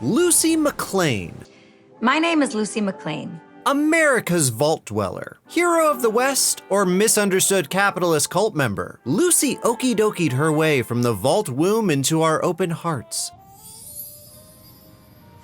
Lucy McLean. My name is Lucy McLean. America's Vault Dweller, hero of the West, or misunderstood capitalist cult member, Lucy okie-dokied her way from the vault womb into our open hearts.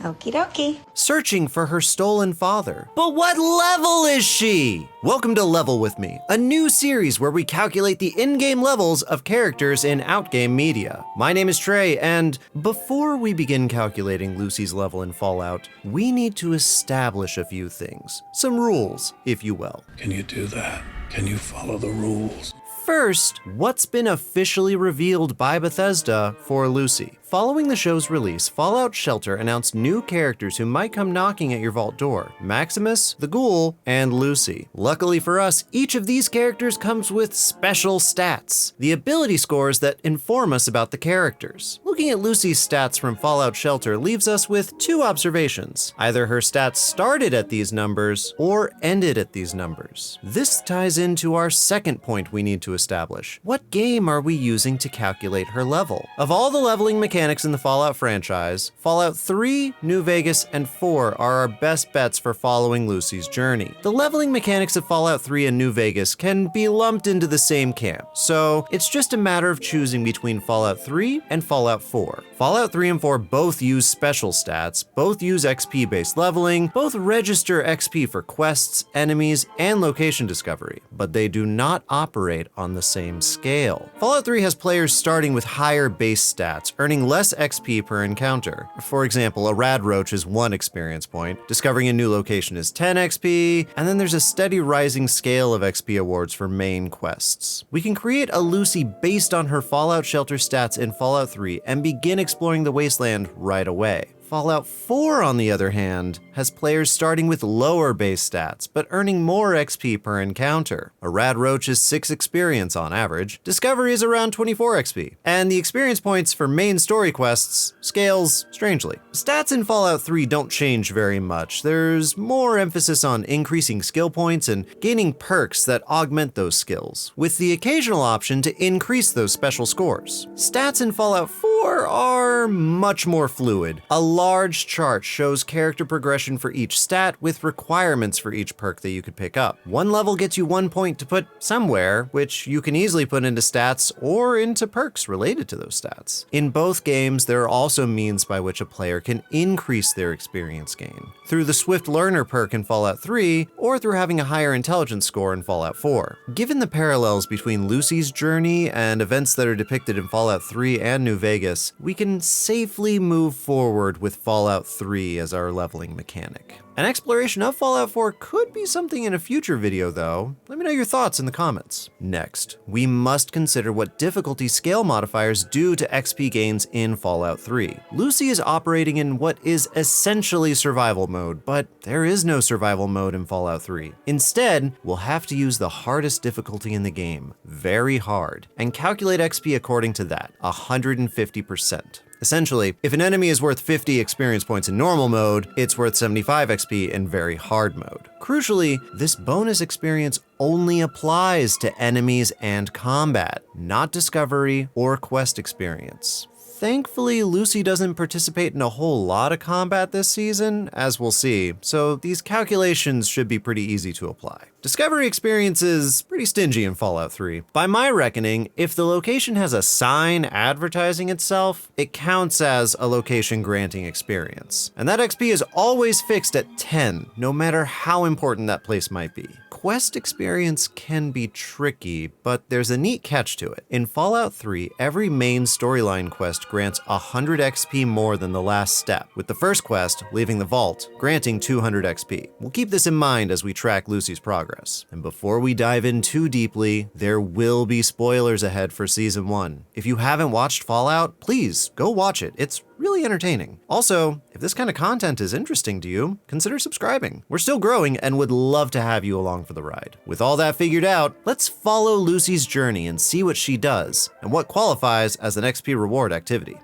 Okie dokie. Searching for her stolen father. But what level is she? Welcome to Level With Me, a new series where we calculate the in-game levels of characters in out-game media. My name is Trey, and before we begin calculating Lucy's level in Fallout, we need to establish a few things. Some rules, if you will. Can you do that? Can you follow the rules? First, what's been officially revealed by Bethesda for Lucy? Following the show's release, Fallout Shelter announced new characters who might come knocking at your vault door: Maximus, the Ghoul, and Lucy. Luckily for us, each of these characters comes with special stats, the ability scores that inform us about the characters. Looking at Lucy's stats from Fallout Shelter leaves us with two observations. Either her stats started at these numbers or ended at these numbers. This ties into our second point we need to establish. What game are we using to calculate her level? Of all the leveling mechanics in the Fallout franchise, Fallout 3, New Vegas, and 4 are our best bets for following Lucy's journey. The leveling mechanics of Fallout 3 and New Vegas can be lumped into the same camp, so it's just a matter of choosing between Fallout 3 and Fallout 4. Fallout 3 and 4 both use special stats, both use XP-based leveling, both register XP for quests, enemies, and location discovery, but they do not operate on the same scale. Fallout 3 has players starting with higher base stats, earning less XP per encounter. For example, a rad roach is 1 experience point, discovering a new location is 10 XP, and then there's a steady rising scale of XP awards for main quests. We can create a Lucy based on her Fallout Shelter stats in Fallout 3 and begin exploring the wasteland right away. Fallout 4, on the other hand, has players starting with lower base stats, but earning more XP per encounter. A rad roach is 6 experience on average, discovery is around 24 XP, and the experience points for main story quests scales strangely. Stats in Fallout 3 don't change very much. There's more emphasis on increasing skill points and gaining perks that augment those skills, with the occasional option to increase those special scores. Stats in Fallout 4 are much more fluid. A large chart shows character progression for each stat with requirements for each perk that you could pick up. One level gets you 1 point to put somewhere, which you can easily put into stats or into perks related to those stats. In both games, there are also means by which a player can increase their experience gain, through the Swift Learner perk in Fallout 3, or through having a higher intelligence score in Fallout 4. Given the parallels between Lucy's journey and events that are depicted in Fallout 3 and New Vegas, we can safely move forward with Fallout 3 as our leveling mechanic. An exploration of Fallout 4 could be something in a future video though. Let me know your thoughts in the comments. Next, we must consider what difficulty scale modifiers do to XP gains in Fallout 3. Lucy is operating in what is essentially survival mode, but there is no survival mode in Fallout 3. Instead, we'll have to use the hardest difficulty in the game, very hard, and calculate XP according to that, 150%. Essentially, if an enemy is worth 50 experience points in normal mode, it's worth 75 XP in very hard mode. Crucially, this bonus experience only applies to enemies and combat, not discovery or quest experience. Thankfully, Lucy doesn't participate in a whole lot of combat this season, as we'll see, so these calculations should be pretty easy to apply. Discovery experience is pretty stingy in Fallout 3. By my reckoning, if the location has a sign advertising itself, it counts as a location granting experience. And that XP is always fixed at 10, no matter how important that place might be. Quest experience can be tricky, but there's a neat catch to it. In Fallout 3, every main storyline quest grants 100 XP more than the last step, with the first quest, leaving the vault, granting 200 XP. We'll keep this in mind as we track Lucy's progress. And before we dive in too deeply, there will be spoilers ahead for Season 1. If you haven't watched Fallout, please go watch it. It's really entertaining. Also, if this kind of content is interesting to you, consider subscribing. We're still growing and would love to have you along for the ride. With all that figured out, let's follow Lucy's journey and see what she does and what qualifies as an XP reward activity.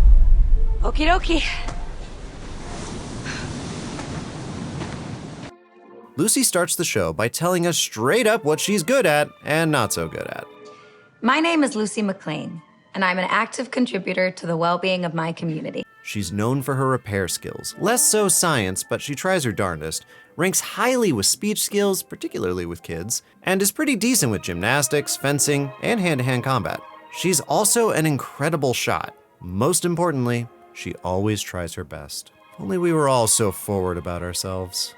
Okie dokie. Lucy starts the show by telling us straight up what she's good at and not so good at. My name is Lucy McLean, and I'm an active contributor to the well-being of my community. She's known for her repair skills, less so science, but she tries her darndest, ranks highly with speech skills, particularly with kids, and is pretty decent with gymnastics, fencing, and hand-to-hand combat. She's also an incredible shot. Most importantly, she always tries her best. If only we were all so forward about ourselves.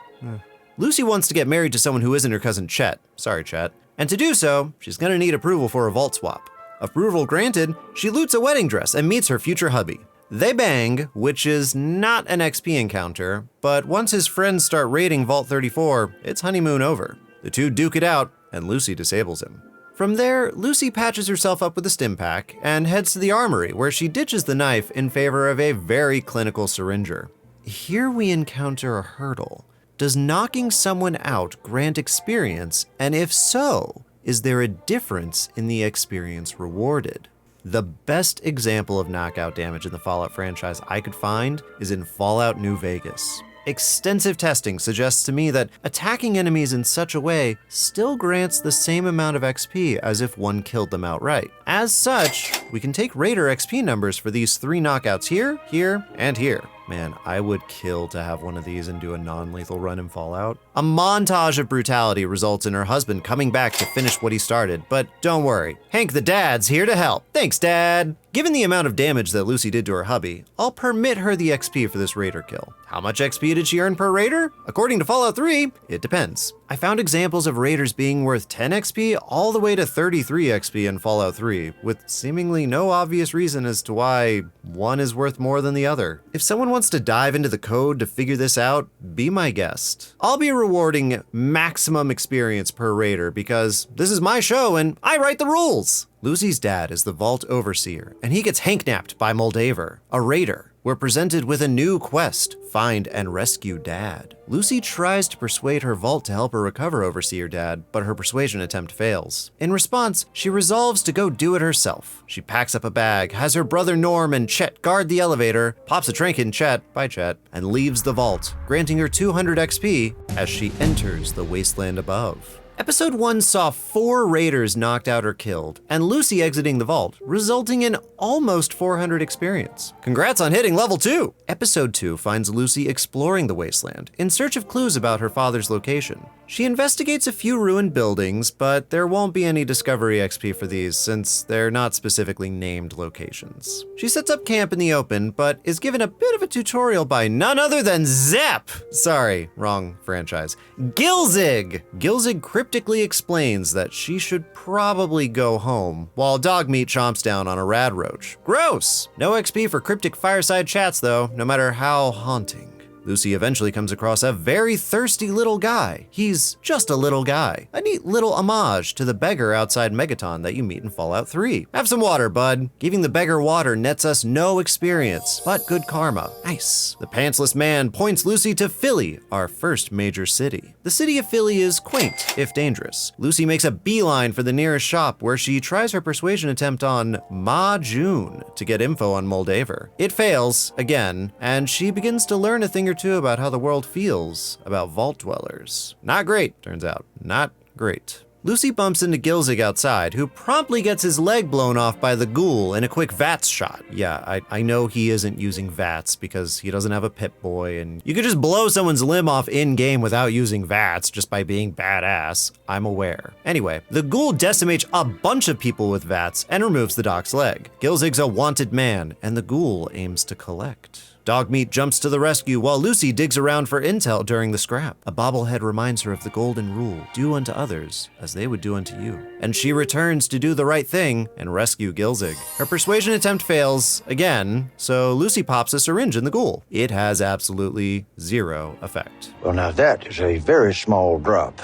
Lucy wants to get married to someone who isn't her cousin Chet. Sorry, Chet. And to do so, she's gonna need approval for a vault swap. Approval granted, she loots a wedding dress and meets her future hubby. They bang, which is not an XP encounter, but once his friends start raiding Vault 34, it's honeymoon over. The two duke it out, and Lucy disables him. From there, Lucy patches herself up with a stim pack and heads to the armory, where she ditches the knife in favor of a very clinical syringer. Here we encounter a hurdle. Does knocking someone out grant experience, and if so, is there a difference in the experience rewarded? The best example of knockout damage in the Fallout franchise I could find is in Fallout New Vegas. Extensive testing suggests to me that attacking enemies in such a way still grants the same amount of XP as if one killed them outright. As such, we can take Raider XP numbers for these 3 knockouts here, here, and here. Man, I would kill to have one of these and do a non-lethal run in Fallout. A montage of brutality results in her husband coming back to finish what he started, but don't worry, Hank the dad's here to help. Thanks, Dad! Given the amount of damage that Lucy did to her hubby, I'll permit her the XP for this Raider kill. How much XP did she earn per Raider? According to Fallout 3, it depends. I found examples of Raiders being worth 10 XP all the way to 33 XP in Fallout 3, with seemingly no obvious reason as to why one is worth more than the other. If someone wants to dive into the code to figure this out, be my guest. I'll be rewarding maximum experience per Raider because this is my show and I write the rules. Lucy's dad is the Vault Overseer, and he gets hanknapped by Moldaver, a Raider. We're presented with a new quest, find and rescue Dad. Lucy tries to persuade her vault to help her recover Overseer Dad, but her persuasion attempt fails. In response, she resolves to go do it herself. She packs up a bag, has her brother Norm and Chet guard the elevator, pops a trinket in Chet, by Chet, and leaves the vault, granting her 200 XP as she enters the wasteland above. Episode 1 saw 4 Raiders knocked out or killed, and Lucy exiting the vault, resulting in almost 400 experience. Congrats on hitting level 2! Episode 2 finds Lucy exploring the wasteland, in search of clues about her father's location. She investigates a few ruined buildings, but there won't be any discovery XP for these since they're not specifically named locations. She sets up camp in the open, but is given a bit of a tutorial by none other than Zep! Sorry, wrong franchise. Gilzig! Gilzig cryptically explains that she should probably go home, while Dogmeat chomps down on a rad roach. Gross! No XP for cryptic fireside chats though, no matter how haunting. Lucy eventually comes across a very thirsty little guy. He's just a little guy. A neat little homage to the beggar outside Megaton that you meet in Fallout 3. Have some water, bud. Giving the beggar water nets us no experience, but good karma. Nice. The pantsless man points Lucy to Philly, our first major city. The city of Philly is quaint, if dangerous. Lucy makes a beeline for the nearest shop where she tries her persuasion attempt on Ma June to get info on Moldaver. It fails, again, and she begins to learn a thing or two about how the world feels about vault dwellers. Not great, turns out. Not great. Lucy bumps into Gilzig outside, who promptly gets his leg blown off by the ghoul in a quick VATS shot. Yeah, I know he isn't using VATS because he doesn't have a Pip-Boy, and you could just blow someone's limb off in-game without using VATS just by being badass. I'm aware. Anyway, the ghoul decimates a bunch of people with VATS and removes the doc's leg. Gilzig's a wanted man, and the ghoul aims to collect. Dogmeat jumps to the rescue while Lucy digs around for intel during the scrap. A bobblehead reminds her of the golden rule, do unto others as they would do unto you. And she returns to do the right thing and rescue Gilzig. Her persuasion attempt fails again, so Lucy pops a syringe in the ghoul. It has absolutely zero effect. Well, now that is a very small drop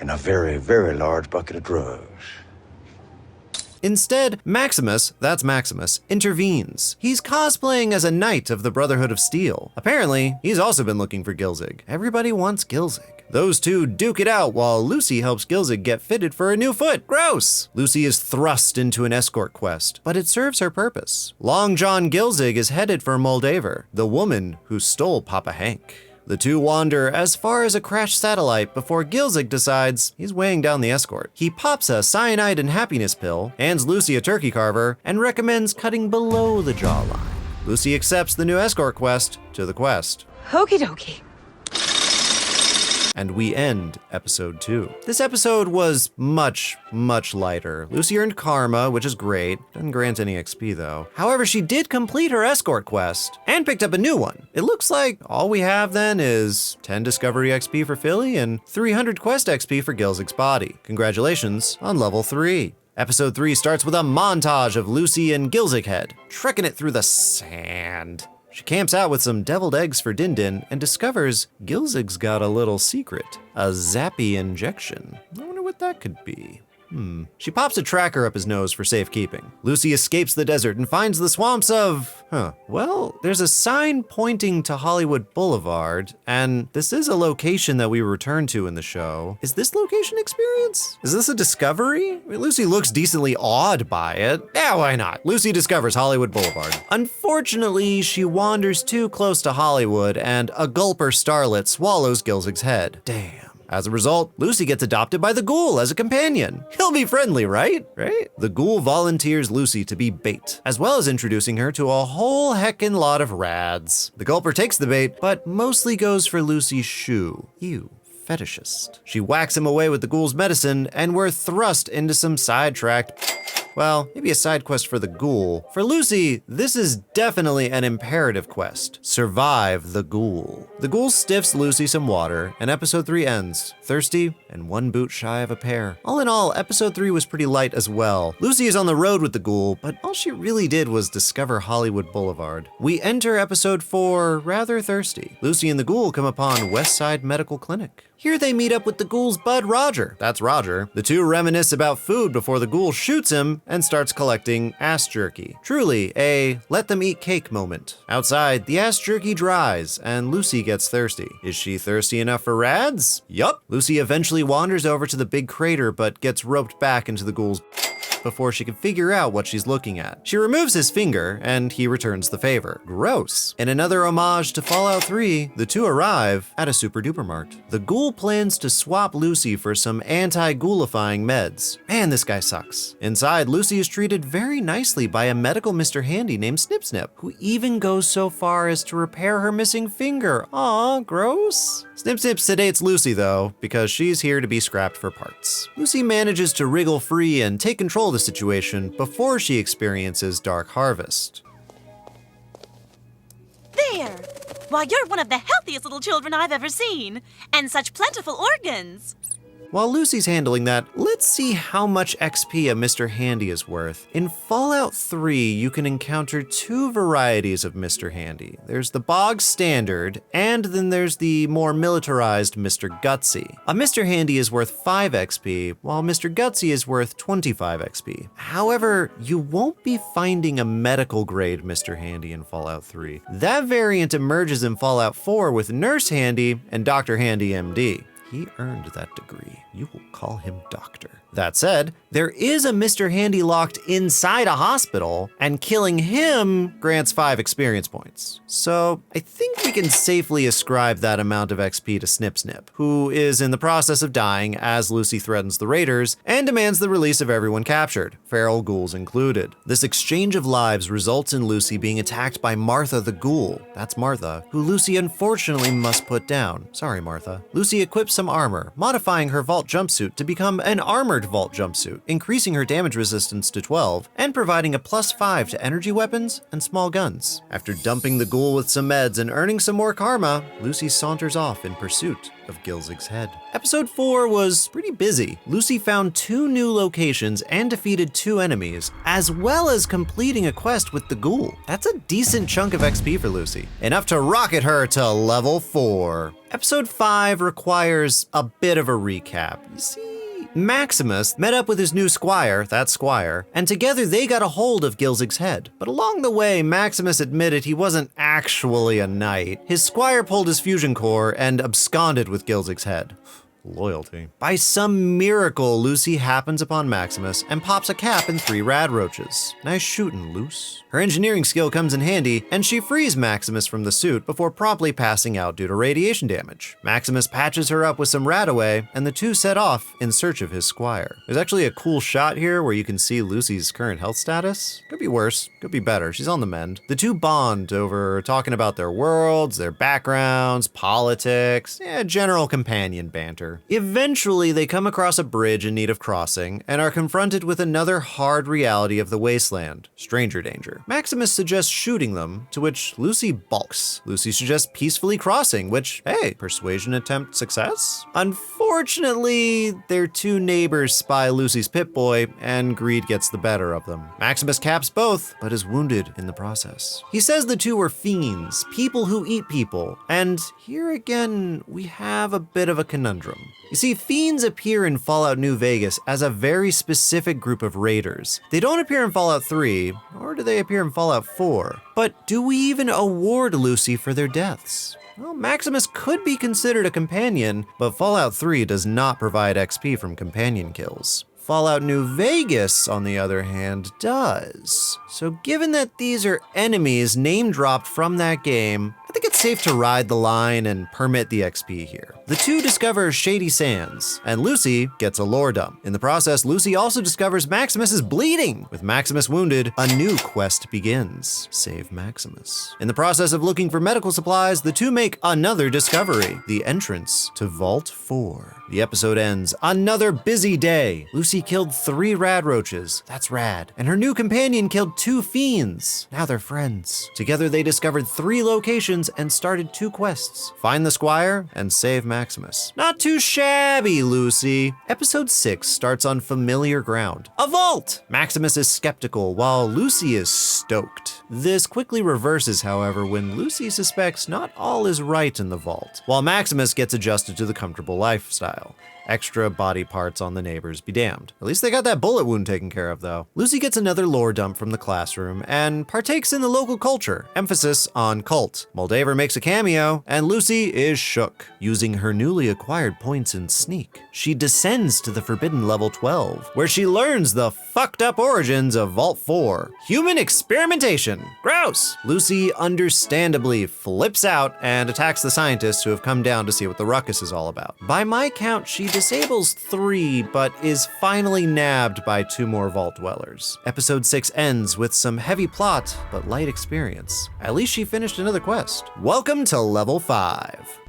in a very, very large bucket of drugs. Instead, Maximus, that's Maximus, intervenes. He's cosplaying as a knight of the Brotherhood of Steel. Apparently, he's also been looking for Gilzig. Everybody wants Gilzig. Those two duke it out while Lucy helps Gilzig get fitted for a new foot. Gross! Lucy is thrust into an escort quest, but it serves her purpose. Long John Gilzig is headed for Moldaver, the woman who stole Papa Hank. The two wander as far as a crashed satellite before Gilzig decides he's weighing down the escort. He pops a cyanide and happiness pill, hands Lucy a turkey carver, and recommends cutting below the jawline. Lucy accepts the new escort quest to the quest. Okie dokie. And we end episode 2. This episode was much, much lighter. Lucy earned karma, which is great. Doesn't grant any XP though. However, she did complete her escort quest and picked up a new one. It looks like all we have then is 10 discovery XP for Philly and 300 quest XP for Gilzig's body. Congratulations on level 3. Episode 3 starts with a montage of Lucy and Gilzig Head, trekking it through the sand. She camps out with some deviled eggs for Din Din and discovers Gilzig's got a little secret, a zappy injection. I wonder what that could be. She pops a tracker up his nose for safekeeping. Lucy escapes the desert and finds the swamps of... Well, there's a sign pointing to Hollywood Boulevard, and this is a location that we return to in the show. Is this location experience? Is this a discovery? I mean, Lucy looks decently awed by it. Yeah, why not? Lucy discovers Hollywood Boulevard. Unfortunately, she wanders too close to Hollywood, and a gulper starlet swallows Gilzig's head. Damn. As a result, Lucy gets adopted by the ghoul as a companion. He'll be friendly, right? The ghoul volunteers Lucy to be bait, as well as introducing her to a whole heckin' lot of rads. The gulper takes the bait, but mostly goes for Lucy's shoe. Ew. Fetishist. She whacks him away with the ghoul's medicine, and we're thrust into some sidetracked... Well, maybe a side quest for the ghoul. For Lucy, this is definitely an imperative quest. Survive the ghoul. The ghoul stiffs Lucy some water, and episode 3 ends. Thirsty and one boot shy of a pair. All in all, episode 3 was pretty light as well. Lucy is on the road with the ghoul, but all she really did was discover Hollywood Boulevard. We enter episode 4 rather thirsty. Lucy and the ghoul come upon Westside Medical Clinic. Here they meet up with the ghoul's bud Roger. That's Roger. The two reminisce about food before the ghoul shoots him and starts collecting ass jerky. Truly a let them eat cake moment. Outside, the ass jerky dries and Lucy gets thirsty. Is she thirsty enough for rads? Yup. Lucy eventually wanders over to the big crater but gets roped back into the ghoul's before she can figure out what she's looking at. She removes his finger, and he returns the favor. Gross. In another homage to Fallout 3, the two arrive at a super duper mart. The ghoul plans to swap Lucy for some anti-ghoulifying meds. Man, this guy sucks. Inside, Lucy is treated very nicely by a medical Mr. Handy named Snip Snip, who even goes so far as to repair her missing finger. Aw, gross. Snip Snip sedates Lucy, though, because she's here to be scrapped for parts. Lucy manages to wriggle free and take control of the situation before she experiences Dark Harvest. There! Why, you're one of the healthiest little children I've ever seen, and such plentiful organs. While Lucy's handling that, let's see how much XP a Mr. Handy is worth. In Fallout 3, you can encounter two varieties of Mr. Handy. There's the bog standard, and then there's the more militarized Mr. Gutsy. A Mr. Handy is worth 5 XP, while Mr. Gutsy is worth 25 XP. However, you won't be finding a medical grade Mr. Handy in Fallout 3. That variant emerges in Fallout 4 with Nurse Handy and Dr. Handy MD. He earned that degree. You will call him doctor. That said, there is a Mr. Handy locked inside a hospital, and killing him grants 5 experience points. So I think we can safely ascribe that amount of XP to Snip Snip, who is in the process of dying as Lucy threatens the raiders and demands the release of everyone captured, feral ghouls included. This exchange of lives results in Lucy being attacked by Martha the Ghoul. That's Martha, who Lucy unfortunately must put down. Sorry, Martha. Lucy equips some armor, modifying her vault jumpsuit to become an armored vault jumpsuit, increasing her damage resistance to 12 and providing a +5 to energy weapons and small guns. After dumping the ghoul with some meds and earning some more karma, Lucy saunters off in pursuit of Gilzig's head. Episode 4 was pretty busy. Lucy found 2 new locations and defeated 2 enemies, as well as completing a quest with the ghoul. That's a decent chunk of XP for Lucy, enough to rocket her to level 4. Episode 5 requires a bit of a recap. You see, Maximus met up with his new squire, that's Squire, and together they got a hold of Gilzig's head. But along the way, Maximus admitted he wasn't actually a knight. His squire pulled his fusion core and absconded with Gilzig's head. Loyalty. By some miracle, Lucy happens upon Maximus and pops a cap and 3 rad roaches. Nice shooting, Luce. Her engineering skill comes in handy, and she frees Maximus from the suit before promptly passing out due to radiation damage. Maximus patches her up with some radaway, and the two set off in search of his squire. There's actually a cool shot here where you can see Lucy's current health status. Could be worse, could be better. She's on the mend. The two bond over talking about their worlds, their backgrounds, politics, general companion banter. Eventually, they come across a bridge in need of crossing and are confronted with another hard reality of the wasteland, stranger danger. Maximus suggests shooting them, to which Lucy balks. Lucy suggests peacefully crossing, which, hey, persuasion attempt success? Unfortunately, their two neighbors spy Lucy's Pip-Boy, and greed gets the better of them. Maximus caps both, but is wounded in the process. He says the two were fiends, people who eat people, and here again, we have a bit of a conundrum. You see, fiends appear in Fallout New Vegas as a very specific group of raiders. They don't appear in Fallout 3, nor do they appear in Fallout 4. But do we even award Lucy for their deaths? Well, Maximus could be considered a companion, but Fallout 3 does not provide XP from companion kills. Fallout New Vegas, on the other hand, does. So given that these are enemies name-dropped from that game, I think it's safe to ride the line and permit the XP here. The two discover Shady Sands, and Lucy gets a lore dump. In the process, Lucy also discovers Maximus is bleeding. With Maximus wounded, a new quest begins. Save Maximus. In the process of looking for medical supplies, the two make another discovery, the entrance to Vault 4. The episode ends. Another busy day. Lucy killed 3 rad roaches. That's rad. And her new companion killed 2 fiends. Now they're friends. Together they discovered 3 locations and started 2 quests. Find the Squire and save Maximus. Not too shabby, Lucy. Episode 6 starts on familiar ground. A vault! Maximus is skeptical while Lucy is stoked. This quickly reverses, however, when Lucy suspects not all is right in the vault, while Maximus gets adjusted to the comfortable lifestyle. Extra body parts on the neighbors be damned. At least they got that bullet wound taken care of, though. Lucy gets another lore dump from the classroom and partakes in the local culture, emphasis on cult. Moldaver makes a cameo, and Lucy is shook. Using her newly acquired points in sneak, she descends to the forbidden level 12, where she learns the fucked up origins of Vault 4. Human experimentation. Gross! Lucy understandably flips out and attacks the scientists who have come down to see what the ruckus is all about. By my count, she disables 3, but is finally nabbed by 2 more vault dwellers. Episode 6 ends with some heavy plot, but light experience. At least she finished another quest. Welcome to level 5.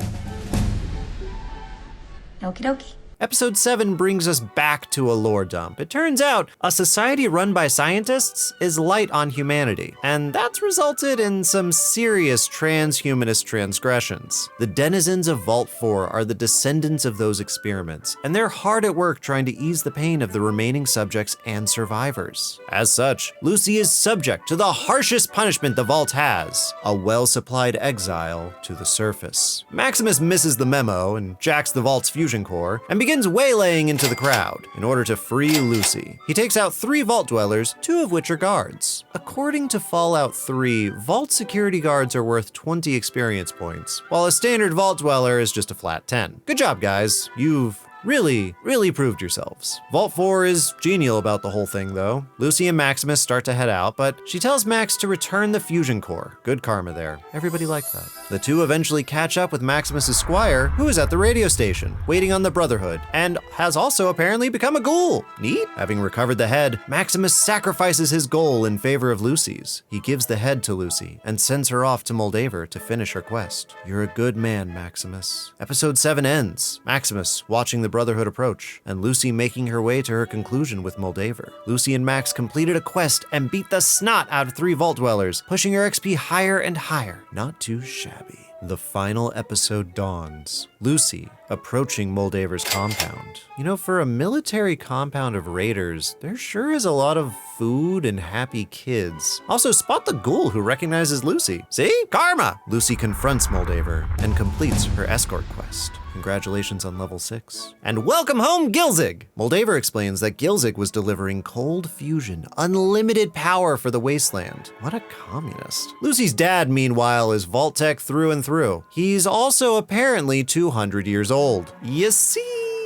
Okie dokie. Episode 7 brings us back to a lore dump. It turns out a society run by scientists is light on humanity, and that's resulted in some serious transhumanist transgressions. The denizens of Vault 4 are the descendants of those experiments, and they're hard at work trying to ease the pain of the remaining subjects and survivors. As such, Lucy is subject to the harshest punishment the Vault has, a well-supplied exile to the surface. Maximus misses the memo and jacks the Vault's fusion core, and begins waylaying into the crowd in order to free Lucy. He takes out 3 Vault dwellers, 2 of which are guards. According to Fallout 3, Vault security guards are worth 20 experience points, while a standard Vault dweller is just a flat 10. Good job, guys. You've really proved yourselves. Vault 4 is genial about the whole thing, though. Lucy and Maximus start to head out, but she tells Max to return the fusion core. Good karma there. Everybody liked that. The two eventually catch up with Maximus's squire, who is at the radio station, waiting on the Brotherhood, and has also apparently become a ghoul. Neat. Having recovered the head, Maximus sacrifices his goal in favor of Lucy's. He gives the head to Lucy and sends her off to Moldaver to finish her quest. You're a good man, Maximus. Episode 7 ends. Maximus watching the Brotherhood approach, and Lucy making her way to her conclusion with Moldaver. Lucy and Max completed a quest and beat the snot out of 3 Vault dwellers, pushing her XP higher and higher. Not too shabby. The final episode dawns. Lucy approaching Moldaver's compound. You know, for a military compound of raiders, there sure is a lot of food and happy kids. Also, spot the ghoul who recognizes Lucy. See? Karma! Lucy confronts Moldaver and completes her escort quest. Congratulations on level 6. And welcome home, Gilzig! Moldaver explains that Gilzig was delivering cold fusion, unlimited power for the wasteland. What a communist. Lucy's dad, meanwhile, is Vault-Tec through and through. He's also apparently 200 years old. You see?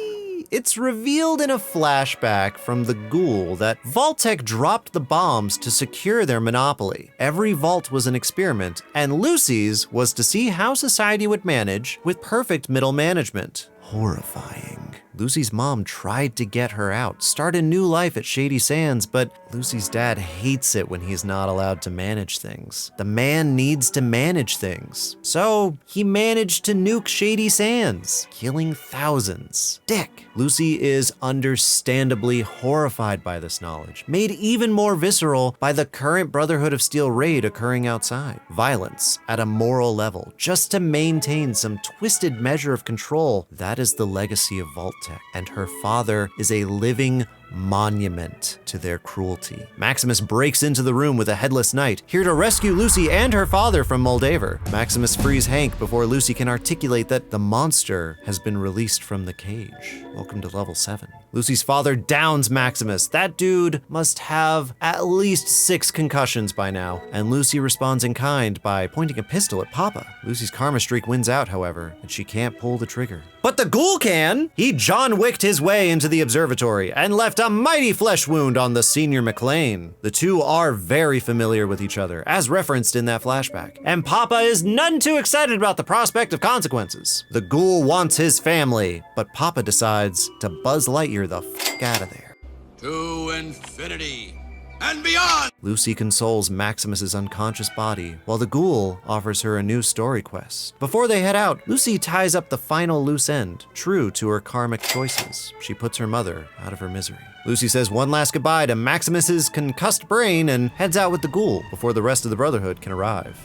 it's revealed in a flashback from the Ghoul that Vault-Tec dropped the bombs to secure their monopoly. Every vault was an experiment, and Lucy's was to see how society would manage with perfect middle management. Horrifying. Lucy's mom tried to get her out, start a new life at Shady Sands, but Lucy's dad hates it when he's not allowed to manage things. The man needs to manage things. So he managed to nuke Shady Sands, killing thousands. Dick. Lucy is understandably horrified by this knowledge, made even more visceral by the current Brotherhood of Steel raid occurring outside. Violence at a moral level, just to maintain some twisted measure of control. That is the legacy of Vault-Tec, and her father is a living monument to their cruelty. Maximus breaks into the room with a headless knight, here to rescue Lucy and her father from Moldaver. Maximus frees Hank before Lucy can articulate that the monster has been released from the cage. Welcome to level 7. Lucy's father downs Maximus. That dude must have at least 6 concussions by now, and Lucy responds in kind by pointing a pistol at Papa. Lucy's karma streak wins out, however, and she can't pull the trigger. But the Ghoul can! He John Wicked his way into the observatory and left a mighty flesh wound on the senior McLean. The two are very familiar with each other, as referenced in that flashback, and Papa is none too excited about the prospect of consequences. The Ghoul wants his family, but Papa decides to Buzz Lightyear the f*** out of there. To infinity and beyond! Lucy consoles Maximus's unconscious body, while the Ghoul offers her a new story quest. Before they head out, Lucy ties up the final loose end, true to her karmic choices. She puts her mother out of her misery. Lucy says one last goodbye to Maximus's concussed brain and heads out with the Ghoul before the rest of the Brotherhood can arrive.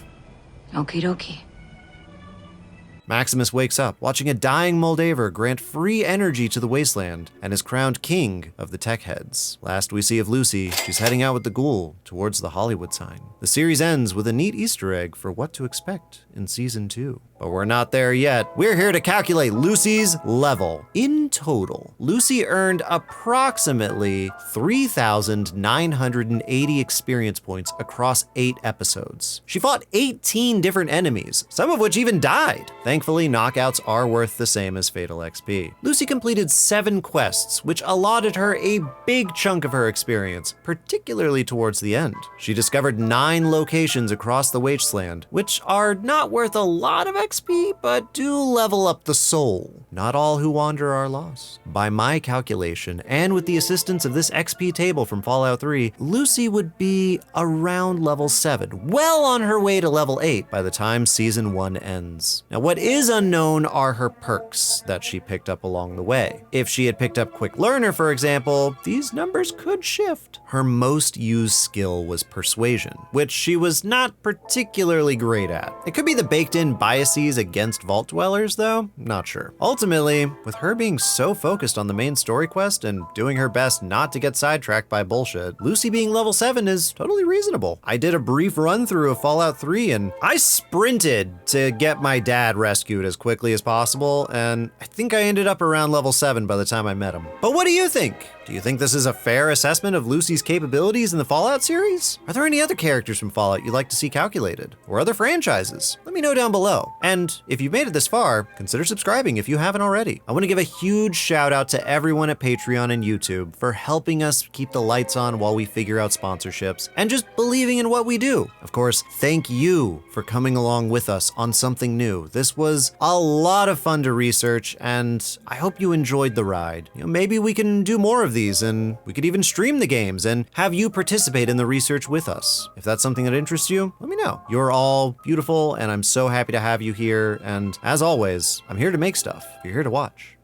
Okie dokie. Maximus wakes up, watching a dying Moldaver grant free energy to the wasteland, and is crowned king of the Tech Heads. Last we see of Lucy, she's heading out with the Ghoul towards the Hollywood sign. The series ends with a neat Easter egg for what to expect in Season 2. But we're not there yet. We're here to calculate Lucy's level. In total, Lucy earned approximately 3,980 experience points across 8 episodes. She fought 18 different enemies, some of which even died. Thankfully, knockouts are worth the same as Fatal XP. Lucy completed 7 quests, which allotted her a big chunk of her experience, particularly towards the end. She discovered 9 locations across the wasteland, which are not worth a lot of XP, but do level up the soul. Not all who wander are lost. By my calculation, and with the assistance of this XP table from Fallout 3, Lucy would be around level 7, well on her way to level 8 by the time Season 1 ends. Now, what is unknown are her perks that she picked up along the way. If she had picked up Quick Learner, for example, these numbers could shift. Her most used skill was Persuasion, which she was not particularly great at. It could be the baked-in biases against Vault Dwellers, though, not sure. Ultimately, with her being so focused on the main story quest and doing her best not to get sidetracked by bullshit, Lucy being level 7 is totally reasonable. I did a brief run through of Fallout 3 and I sprinted to get my dad rescued as quickly as possible, and I think I ended up around level 7 by the time I met him. But what do you think? Do you think this is a fair assessment of Lucy's capabilities in the Fallout series? Are there any other characters from Fallout you'd like to see calculated? Or other franchises? Let me know down below. And if you've made it this far, consider subscribing if you haven't already. I want to give a huge shout out to everyone at Patreon and YouTube for helping us keep the lights on while we figure out sponsorships and just believing in what we do. Of course, thank you for coming along with us on something new. This was a lot of fun to research, and I hope you enjoyed the ride. Maybe we can do more of these, and we could even stream the games and have you participate in the research with us. If that's something that interests you, let me know. You're all beautiful, and I'm so happy to have you here, and as always, I'm here to make stuff. You're here to watch.